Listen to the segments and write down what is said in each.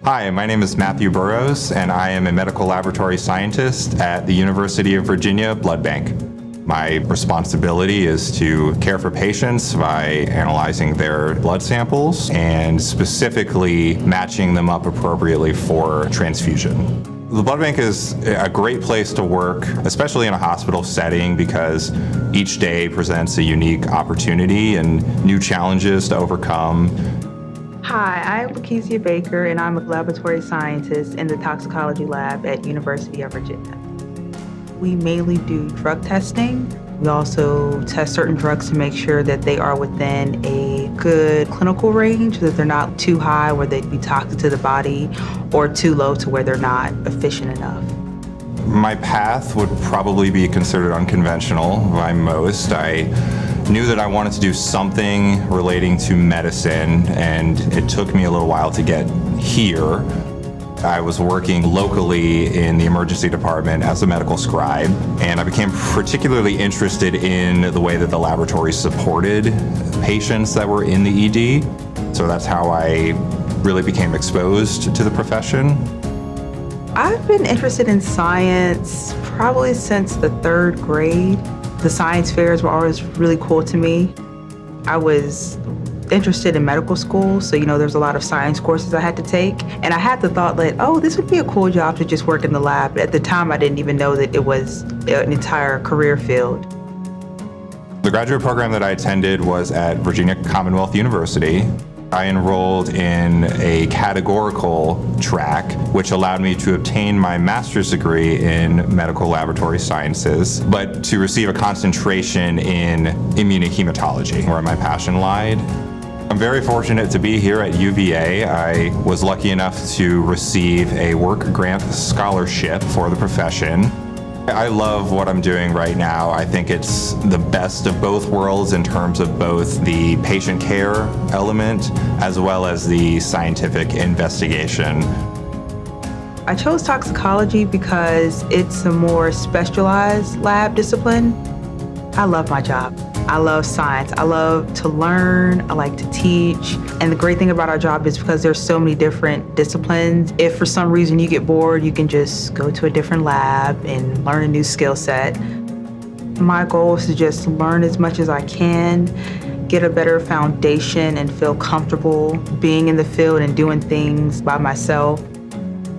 Hi, my name is Matthew Burrows, and I am a medical laboratory scientist at the University of Virginia Blood Bank. My responsibility is to care for patients by analyzing their blood samples and specifically matching them up appropriately for transfusion. The blood bank is a great place to work, especially in a hospital setting, because each day presents a unique opportunity and new challenges to overcome. Hi, I'm Lakesia Baker, and I'm a laboratory scientist in the toxicology lab at University of Virginia. We mainly do drug testing. We also test certain drugs to make sure that they are within a good clinical range, that they're not too high where they'd be toxic to the body or too low to where they're not efficient enough. My path would probably be considered unconventional by most. I knew that I wanted to do something relating to medicine, and it took me a little while to get here. I was working locally in the emergency department as a medical scribe, and I became particularly interested in the way that the laboratory supported patients that were in the ED. So that's how I really became exposed to the profession. I've been interested in science probably since the 3rd grade. The science fairs were always really cool to me. I was interested in medical school, so there's a lot of science courses I had to take. And I had the thought that, oh, this would be a cool job to just work in the lab. At the time, I didn't even know that it was an entire career field. The graduate program that I attended was at Virginia Commonwealth University. I enrolled in a categorical track, which allowed me to obtain my master's degree in medical laboratory sciences, but to receive a concentration in immunohematology, where my passion lied. I'm very fortunate to be here at UVA. I was lucky enough to receive a work grant scholarship for the profession. I love what I'm doing right now. I think it's the best of both worlds in terms of both the patient care element as well as the scientific investigation. I chose toxicology because it's a more specialized lab discipline. I love my job. I love science. I love to learn. I like to teach. And the great thing about our job is because there's so many different disciplines, if for some reason you get bored, you can just go to a different lab and learn a new skill set. My goal is to just learn as much as I can, get a better foundation and feel comfortable being in the field and doing things by myself.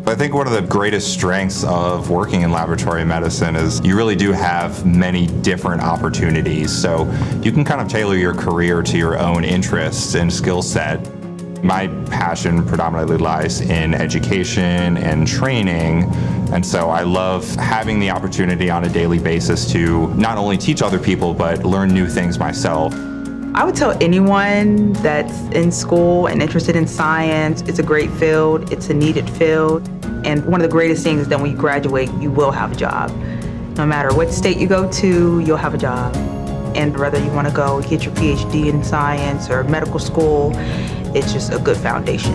I think one of the greatest strengths of working in laboratory medicine is you really do have many different opportunities. So you can kind of tailor your career to your own interests and skill set. My passion predominantly lies in education and training. And so I love having the opportunity on a daily basis to not only teach other people, but learn new things myself. I would tell anyone that's in school and interested in science, it's a great field, it's a needed field. And one of the greatest things is that when you graduate, you will have a job. No matter what state you go to, you'll have a job. And whether you want to go get your PhD in science or medical school, it's just a good foundation.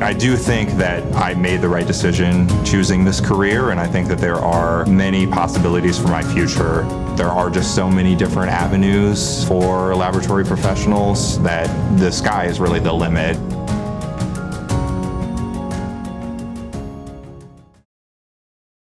I do think that I made the right decision choosing this career, and I think that there are many possibilities for my future. There are just so many different avenues for laboratory professionals that the sky is really the limit.